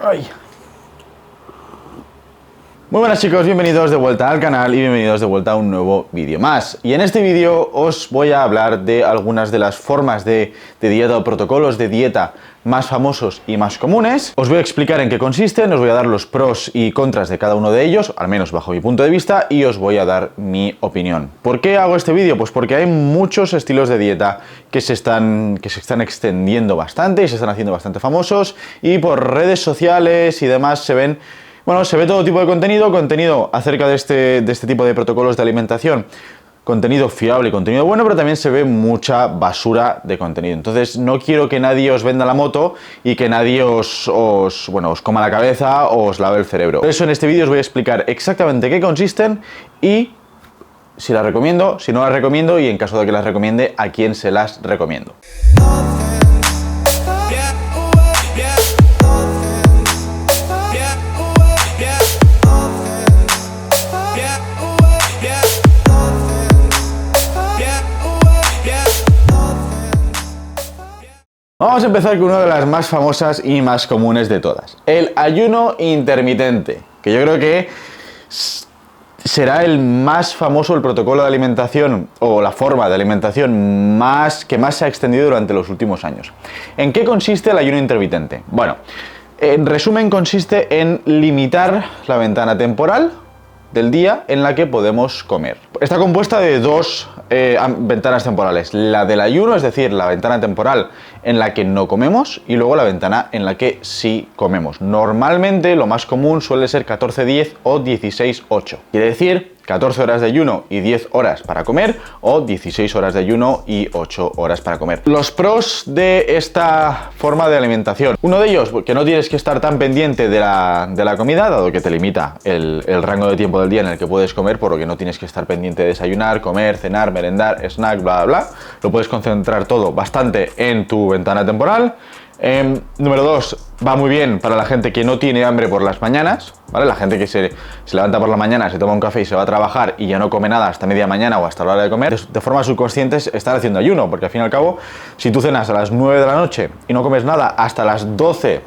Ay. Muy buenas chicos, bienvenidos de vuelta al canal y bienvenidos de vuelta a un nuevo vídeo más. Y en este vídeo os voy a hablar de algunas de las formas de dieta o protocolos de dieta más famosos y más comunes. Os voy a explicar en qué consisten, os voy a dar los pros y contras de cada uno de ellos, al menos bajo mi punto de vista, y os voy a dar mi opinión. ¿Por qué hago este vídeo? Pues porque hay muchos estilos de dieta que se están extendiendo bastante y se están haciendo bastante famosos, y por redes sociales y demás se ve todo tipo de contenido acerca de este tipo de protocolos de alimentación. Contenido fiable y contenido bueno, pero también se ve mucha basura de contenido. Entonces no quiero que nadie os venda la moto y que nadie os coma la cabeza o os lave el cerebro. Por eso en este vídeo os voy a explicar exactamente qué consisten y si las recomiendo, si no las recomiendo y en caso de que las recomiende, a quién se las recomiendo. Vamos a empezar con una de las más famosas y más comunes de todas, el ayuno intermitente, que yo creo que será el más famoso, el protocolo de alimentación o la forma de alimentación que más se ha extendido durante los últimos años. ¿En qué consiste el ayuno intermitente? Bueno, en resumen consiste en limitar la ventana temporal del día en la que podemos comer. Está compuesta de dos ventanas temporales, la del ayuno, es decir, la ventana temporal en la que no comemos, y luego la ventana en la que sí comemos. Normalmente lo más común suele ser 14-10 o 16-8. Quiere decir 14 horas de ayuno y 10 horas para comer, o 16 horas de ayuno y 8 horas para comer. Los pros de esta forma de alimentación. Uno de ellos, que no tienes que estar tan pendiente de la comida, dado que te limita el rango de tiempo del día en el que puedes comer, por lo que no tienes que estar pendiente de desayunar, comer, cenar, merendar, snack, bla, bla, bla. Lo puedes concentrar todo bastante en tu ventana temporal. Número 2, va muy bien para la gente que no tiene hambre por las mañanas, ¿vale? La gente que se levanta por la mañana, se toma un café y se va a trabajar y ya no come nada hasta media mañana o hasta la hora de comer, de forma subconsciente están haciendo ayuno, porque al fin y al cabo, si tú cenas a las 9 de la noche y no comes nada hasta las 12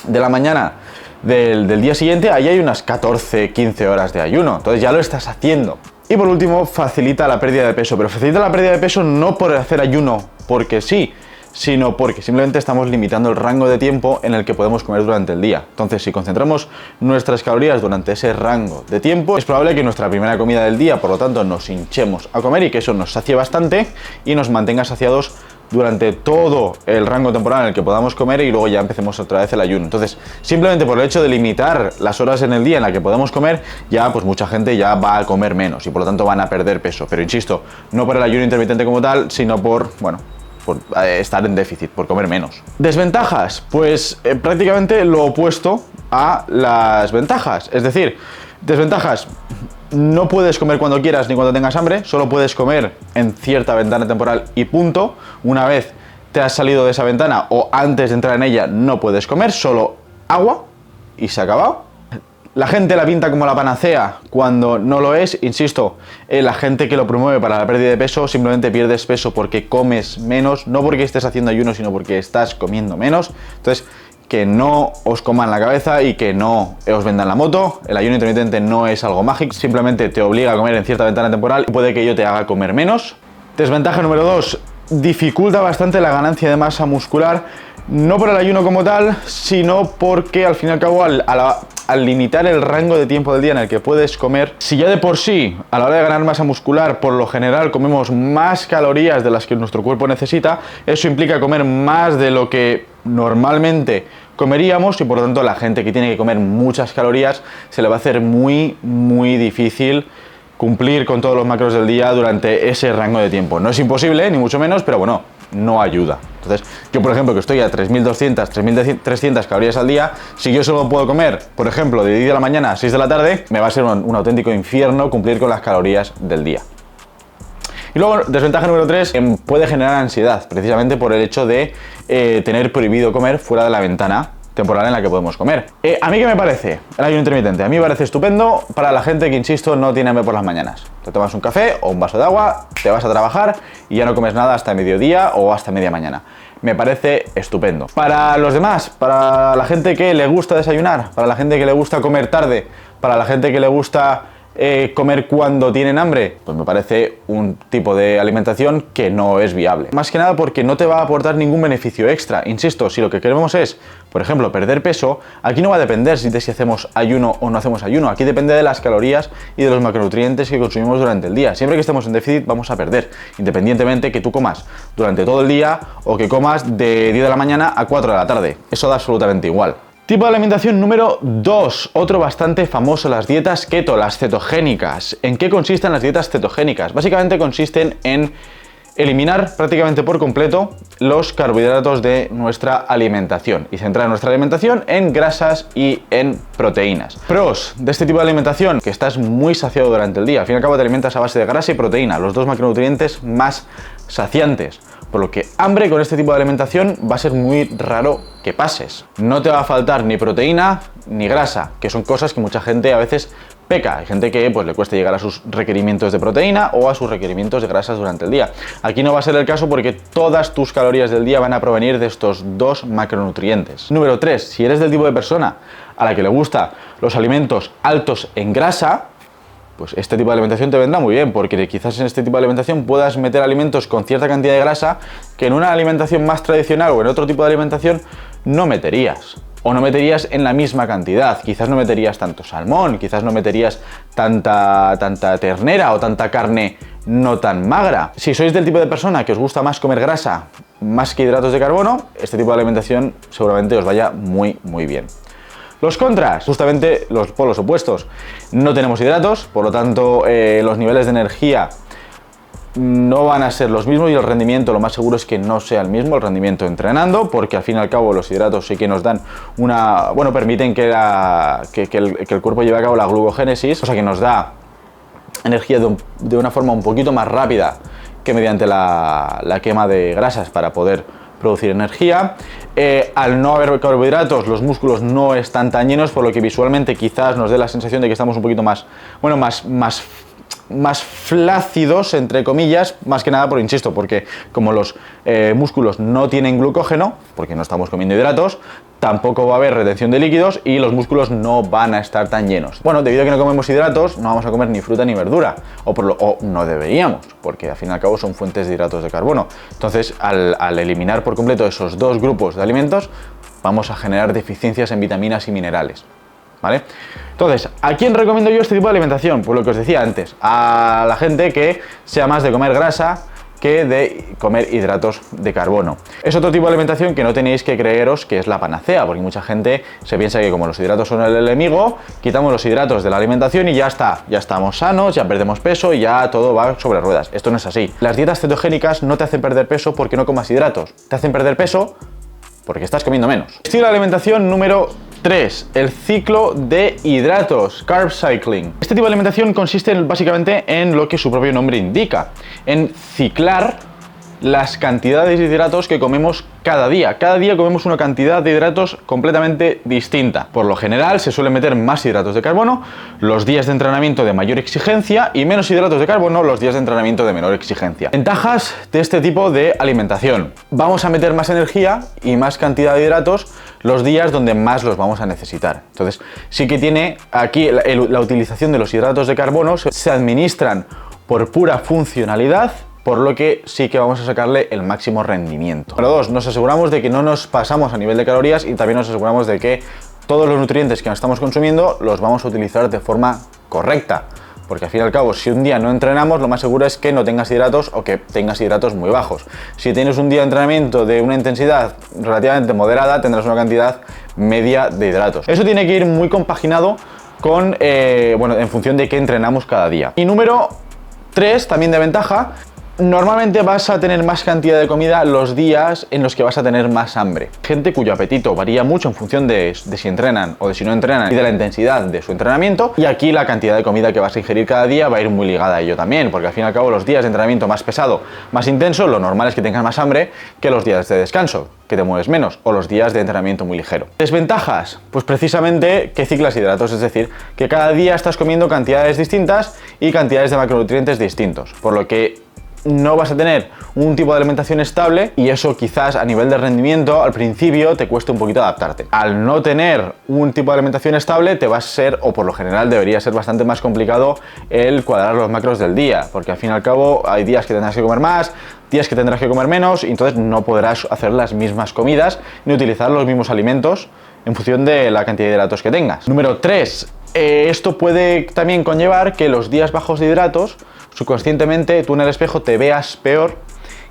de la mañana del día siguiente, ahí hay unas 14-15 horas de ayuno, entonces ya lo estás haciendo. Y por último, facilita la pérdida de peso, pero facilita la pérdida de peso no por hacer ayuno porque sí, sino porque simplemente estamos limitando el rango de tiempo en el que podemos comer durante el día. Entonces, si concentramos nuestras calorías durante ese rango de tiempo, es probable que nuestra primera comida del día, por lo tanto, nos hinchemos a comer y que eso nos sacie bastante y nos mantenga saciados durante todo el rango temporal en el que podamos comer, y luego ya empecemos otra vez el ayuno. Entonces, simplemente por el hecho de limitar las horas en el día en las que podemos comer, ya pues mucha gente ya va a comer menos y por lo tanto van a perder peso. Pero insisto, no por el ayuno intermitente como tal, sino por estar en déficit, por comer menos. ¿Desventajas? Pues prácticamente lo opuesto a las ventajas. Es decir, desventajas: no puedes comer cuando quieras ni cuando tengas hambre, solo puedes comer en cierta ventana temporal y punto. Una vez te has salido de esa ventana o antes de entrar en ella no puedes comer, solo agua y se ha acabado. La gente la pinta como la panacea cuando no lo es. Insisto, la gente que lo promueve para la pérdida de peso, simplemente pierdes peso porque comes menos, no porque estés haciendo ayuno, sino porque estás comiendo menos. Entonces, que no os coman la cabeza y que no os vendan la moto. El ayuno intermitente no es algo mágico, simplemente te obliga a comer en cierta ventana temporal y puede que ello te haga comer menos. Desventaja número 2, dificulta bastante la ganancia de masa muscular. No por el ayuno como tal, sino porque al fin y al cabo al limitar el rango de tiempo del día en el que puedes comer, si ya de por sí a la hora de ganar masa muscular por lo general comemos más calorías de las que nuestro cuerpo necesita, eso implica comer más de lo que normalmente comeríamos, y por lo tanto la gente que tiene que comer muchas calorías se le va a hacer muy difícil cumplir con todos los macros del día durante ese rango de tiempo. No es imposible, ni mucho menos, pero bueno, no ayuda. Entonces, yo por ejemplo, que estoy a 3.200, 3.300 calorías al día, si yo solo puedo comer, por ejemplo, de 10 de la mañana a 6 de la tarde, me va a ser un auténtico infierno cumplir con las calorías del día. Y luego, desventaja número 3, puede generar ansiedad, precisamente por el hecho de tener prohibido comer fuera de la ventana temporal en la que podemos comer. ¿A mí qué me parece el ayuno intermitente? A mí me parece estupendo para la gente que, insisto, no tiene hambre por las mañanas. Te tomas un café o un vaso de agua, te vas a trabajar y ya no comes nada hasta mediodía o hasta media mañana. Me parece estupendo. Para los demás, para la gente que le gusta desayunar, para la gente que le gusta comer tarde, para la gente que le gusta comer cuando tienen hambre, pues me parece un tipo de alimentación que no es viable. Más que nada porque no te va a aportar ningún beneficio extra. Insisto, si lo que queremos es, por ejemplo, perder peso, aquí no va a depender de si hacemos ayuno o no hacemos ayuno. Aquí depende de las calorías y de los macronutrientes que consumimos durante el día. Siempre que estemos en déficit vamos a perder, independientemente que tú comas durante todo el día o que comas de 10 de la mañana a 4 de la tarde. Eso da absolutamente igual. Tipo de alimentación número 2, otro bastante famoso, las dietas keto, las cetogénicas. ¿En qué consisten las dietas cetogénicas? Básicamente consisten en eliminar prácticamente por completo los carbohidratos de nuestra alimentación y centrar nuestra alimentación en grasas y en proteínas. Pros de este tipo de alimentación: que estás muy saciado durante el día. Al fin y al cabo te alimentas a base de grasa y proteína, los dos macronutrientes más saciantes. Por lo que hambre con este tipo de alimentación va a ser muy raro que pases. No te va a faltar ni proteína ni grasa, que son cosas que mucha gente a veces peca. Hay gente que pues le cuesta llegar a sus requerimientos de proteína o a sus requerimientos de grasas durante el día. Aquí no va a ser el caso porque todas tus calorías del día van a provenir de estos dos macronutrientes. Número 3, si eres del tipo de persona a la que le gusta los alimentos altos en grasa, pues este tipo de alimentación te vendrá muy bien, porque quizás en este tipo de alimentación puedas meter alimentos con cierta cantidad de grasa que en una alimentación más tradicional o en otro tipo de alimentación no meterías. O no meterías en la misma cantidad. Quizás no meterías tanto salmón, quizás no meterías tanta ternera o tanta carne no tan magra. Si sois del tipo de persona que os gusta más comer grasa más que hidratos de carbono, este tipo de alimentación seguramente os vaya muy bien. Los contras, justamente los polos opuestos. No tenemos hidratos, por lo tanto los niveles de energía no van a ser los mismos y el rendimiento lo más seguro es que no sea el mismo, el rendimiento entrenando, porque al fin y al cabo los hidratos sí que nos dan permiten que el cuerpo lleve a cabo la glucogénesis, o sea que nos da energía de una forma un poquito más rápida que mediante la quema de grasas para poder producir energía. Al no haber carbohidratos, los músculos no están tan llenos, por lo que visualmente quizás nos dé la sensación de que estamos un poquito más flácidos, entre comillas, más que nada, insisto, porque como los músculos no tienen glucógeno, porque no estamos comiendo hidratos, tampoco va a haber retención de líquidos y los músculos no van a estar tan llenos. Bueno, debido a que no comemos hidratos, no vamos a comer ni fruta ni verdura, o no deberíamos, porque al fin y al cabo son fuentes de hidratos de carbono. Entonces, al eliminar por completo esos dos grupos de alimentos, vamos a generar deficiencias en vitaminas y minerales. ¿Vale? Entonces, ¿a quién recomiendo yo este tipo de alimentación? Pues lo que os decía antes, a la gente que sea más de comer grasa que de comer hidratos de carbono. Es otro tipo de alimentación que no tenéis que creeros que es la panacea, porque mucha gente se piensa que como los hidratos son el enemigo, quitamos los hidratos de la alimentación y ya está, ya estamos sanos, ya perdemos peso y ya todo va sobre ruedas. Esto no es así. Las dietas cetogénicas no te hacen perder peso porque no comas hidratos, te hacen perder peso porque estás comiendo menos. Estilo de alimentación número 3, el ciclo de hidratos, carb cycling. Este tipo de alimentación consiste básicamente en lo que su propio nombre indica, en ciclar las cantidades de hidratos que comemos cada día. Cada día comemos una cantidad de hidratos completamente distinta. Por lo general se suelen meter más hidratos de carbono los días de entrenamiento de mayor exigencia y menos hidratos de carbono los días de entrenamiento de menor exigencia. Ventajas de este tipo de alimentación: vamos a meter más energía y más cantidad de hidratos los días donde más los vamos a necesitar. Entonces sí que tiene aquí la utilización de los hidratos de carbono, se administran por pura funcionalidad, por lo que sí que vamos a sacarle el máximo rendimiento. Número 2, nos aseguramos de que no nos pasamos a nivel de calorías y también nos aseguramos de que todos los nutrientes que estamos consumiendo los vamos a utilizar de forma correcta. Porque al fin y al cabo, si un día no entrenamos, lo más seguro es que no tengas hidratos o que tengas hidratos muy bajos. Si tienes un día de entrenamiento de una intensidad relativamente moderada, tendrás una cantidad media de hidratos. Eso tiene que ir muy compaginado con, en función de qué entrenamos cada día. Y número 3, también de ventaja, Normalmente vas a tener más cantidad de comida los días en los que vas a tener más hambre. Gente cuyo apetito varía mucho en función de si entrenan o de si no entrenan y de la intensidad de su entrenamiento. Y aquí la cantidad de comida que vas a ingerir cada día va a ir muy ligada a ello también, porque al fin y al cabo los días de entrenamiento más pesado, más intenso, lo normal es que tengas más hambre que los días de descanso, que te mueves menos, o los días de entrenamiento muy ligero. ¿Desventajas? Pues precisamente que ciclas hidratos, es decir, que cada día estás comiendo cantidades distintas y cantidades de macronutrientes distintos, por lo que no vas a tener un tipo de alimentación estable y eso quizás a nivel de rendimiento al principio te cueste un poquito adaptarte. Al no tener un tipo de alimentación estable te va a ser, o por lo general debería ser bastante más complicado el cuadrar los macros del día, porque al fin y al cabo hay días que tendrás que comer más, días que tendrás que comer menos y entonces no podrás hacer las mismas comidas ni utilizar los mismos alimentos en función de la cantidad de hidratos que tengas. Número 3. Esto puede también conllevar que los días bajos de hidratos subconscientemente tú en el espejo te veas peor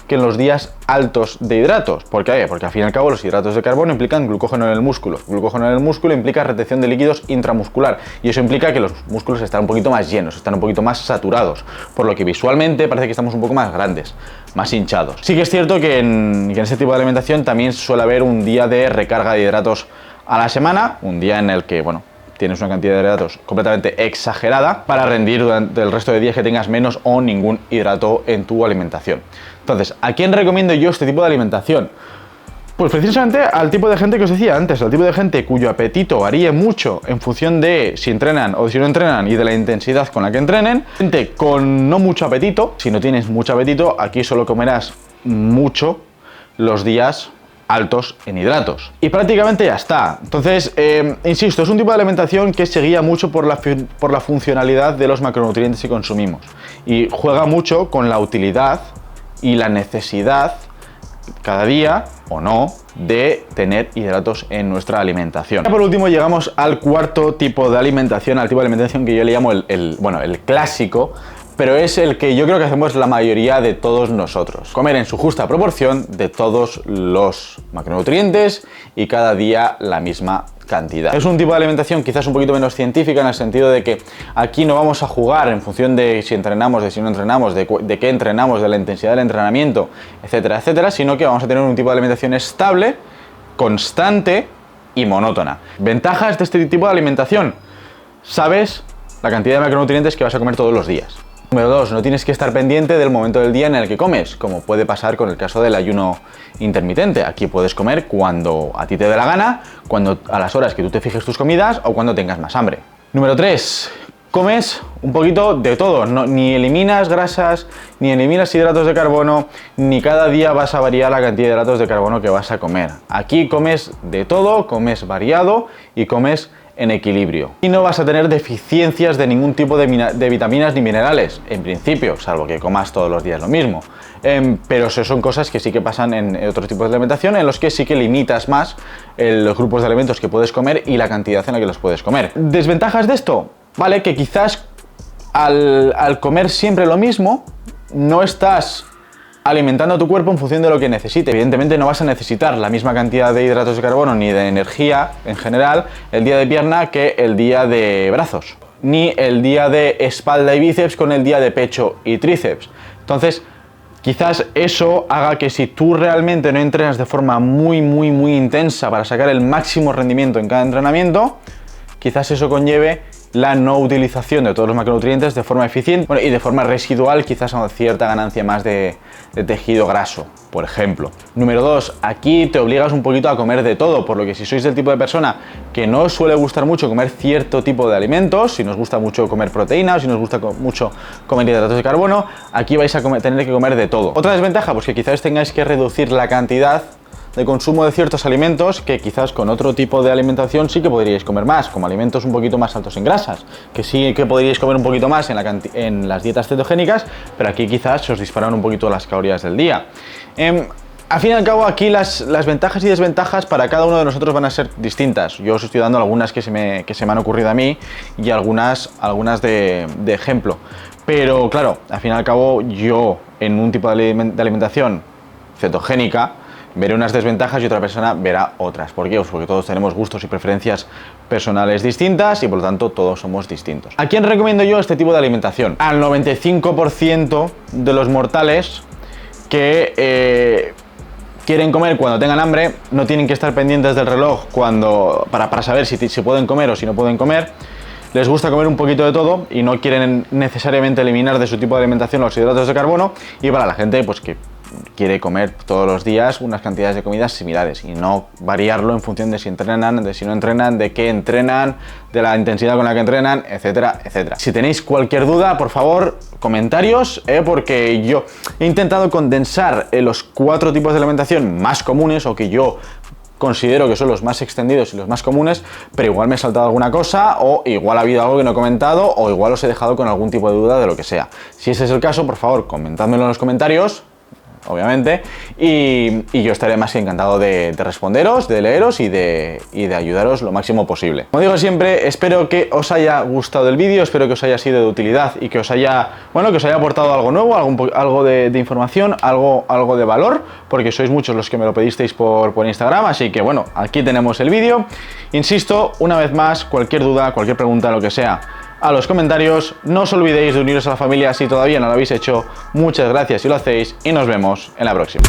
que en los días altos de hidratos. ¿Por qué? Porque al fin y al cabo los hidratos de carbono implican glucógeno en el músculo. Glucógeno en el músculo implica retención de líquidos intramuscular y eso implica que los músculos están un poquito más llenos, están un poquito más saturados, por lo que visualmente parece que estamos un poco más grandes, más hinchados. Sí que es cierto que en ese tipo de alimentación también suele haber un día de recarga de hidratos a la semana, un día en el que, bueno, tienes una cantidad de hidratos completamente exagerada para rendir durante el resto de días que tengas menos o ningún hidrato en tu alimentación. Entonces, ¿a quién recomiendo yo este tipo de alimentación? Pues precisamente al tipo de gente que os decía antes, al tipo de gente cuyo apetito varíe mucho en función de si entrenan o si no entrenan y de la intensidad con la que entrenen. Gente con no mucho apetito, si no tienes mucho apetito, aquí solo comerás mucho los días altos en hidratos. Y prácticamente ya está. Entonces, insisto, es un tipo de alimentación que se guía mucho por la funcionalidad de los macronutrientes que consumimos. Y juega mucho con la utilidad y la necesidad, cada día o no, de tener hidratos en nuestra alimentación. Y por último llegamos al cuarto tipo de alimentación, al tipo de alimentación que yo le llamo el clásico, pero es el que yo creo que hacemos la mayoría de todos nosotros. Comer en su justa proporción de todos los macronutrientes y cada día la misma cantidad. Es un tipo de alimentación quizás un poquito menos científica en el sentido de que aquí no vamos a jugar en función de si entrenamos, de si no entrenamos, de qué entrenamos, de la intensidad del entrenamiento, etcétera, etcétera, sino que vamos a tener un tipo de alimentación estable, constante y monótona. Ventajas de este tipo de alimentación. Sabes la cantidad de macronutrientes que vas a comer todos los días. Número 2, no tienes que estar pendiente del momento del día en el que comes, como puede pasar con el caso del ayuno intermitente. Aquí puedes comer cuando a ti te dé la gana, a las horas que tú te fijes tus comidas o cuando tengas más hambre. Número 3, comes un poquito de todo, ni eliminas grasas, ni eliminas hidratos de carbono, ni cada día vas a variar la cantidad de hidratos de carbono que vas a comer. Aquí comes de todo, comes variado y comes en equilibrio. Y no vas a tener deficiencias de ningún tipo de vitaminas ni minerales, en principio, salvo que comas todos los días lo mismo. Pero eso son cosas que sí que pasan en otros tipos de alimentación, en los que sí que limitas más los grupos de alimentos que puedes comer y la cantidad en la que los puedes comer. ¿Desventajas de esto? Vale, que quizás al comer siempre lo mismo, no estás alimentando a tu cuerpo en función de lo que necesite. Evidentemente no vas a necesitar la misma cantidad de hidratos de carbono ni de energía en general el día de pierna que el día de brazos, ni el día de espalda y bíceps con el día de pecho y tríceps. Entonces, quizás eso haga que si tú realmente no entrenas de forma muy intensa para sacar el máximo rendimiento en cada entrenamiento, quizás eso conlleve la no utilización de todos los macronutrientes de forma eficiente, y de forma residual, quizás a cierta ganancia más de tejido graso, por ejemplo. Número 2, aquí te obligas un poquito a comer de todo, por lo que si sois del tipo de persona que no os suele gustar mucho comer cierto tipo de alimentos, si nos gusta mucho comer proteína o si nos gusta mucho comer hidratos de carbono, aquí vais a tener que comer de todo. Otra desventaja, pues que quizás tengáis que reducir la cantidad de consumo de ciertos alimentos que quizás con otro tipo de alimentación sí que podríais comer más, como alimentos un poquito más altos en grasas, que sí que podríais comer un poquito más en las dietas cetogénicas, pero aquí quizás se os disparan un poquito las calorías del día. Al fin y al cabo, aquí las ventajas y desventajas para cada uno de nosotros van a ser distintas. Yo os estoy dando algunas que se me han ocurrido a mí y algunas de ejemplo. Pero claro, al fin y al cabo, yo en un tipo de alimentación cetogénica, veré unas desventajas y otra persona verá otras. ¿Por qué? Pues porque todos tenemos gustos y preferencias personales distintas y por lo tanto todos somos distintos. ¿A quién recomiendo yo este tipo de alimentación? Al 95% de los mortales que quieren comer cuando tengan hambre, no tienen que estar pendientes del reloj para saber si pueden comer o si no pueden comer. Les gusta comer un poquito de todo y no quieren necesariamente eliminar de su tipo de alimentación los hidratos de carbono, y para la gente pues que quiere comer todos los días unas cantidades de comidas similares y no variarlo en función de si entrenan, de si no entrenan, de qué entrenan, de la intensidad con la que entrenan, etcétera, etcétera. Si tenéis cualquier duda, por favor, comentarios, porque yo he intentado condensar los 4 tipos de alimentación más comunes, o que yo considero que son los más extendidos y los más comunes, pero igual me he saltado alguna cosa, o igual ha habido algo que no he comentado, o igual os he dejado con algún tipo de duda de lo que sea. Si ese es el caso, por favor, comentádmelo en los comentarios, obviamente, y yo estaré más que encantado de responderos, de leeros y de ayudaros lo máximo posible. Como digo siempre, espero que os haya gustado el vídeo, espero que os haya sido de utilidad y que os haya aportado algo nuevo, algo de información, algo de valor, porque sois muchos los que me lo pedisteis por Instagram, así que bueno, aquí tenemos el vídeo. Insisto, una vez más, cualquier duda, cualquier pregunta, lo que sea, a los comentarios. No os olvidéis de uniros a la familia si todavía no lo habéis hecho. Muchas gracias si lo hacéis y nos vemos en la próxima.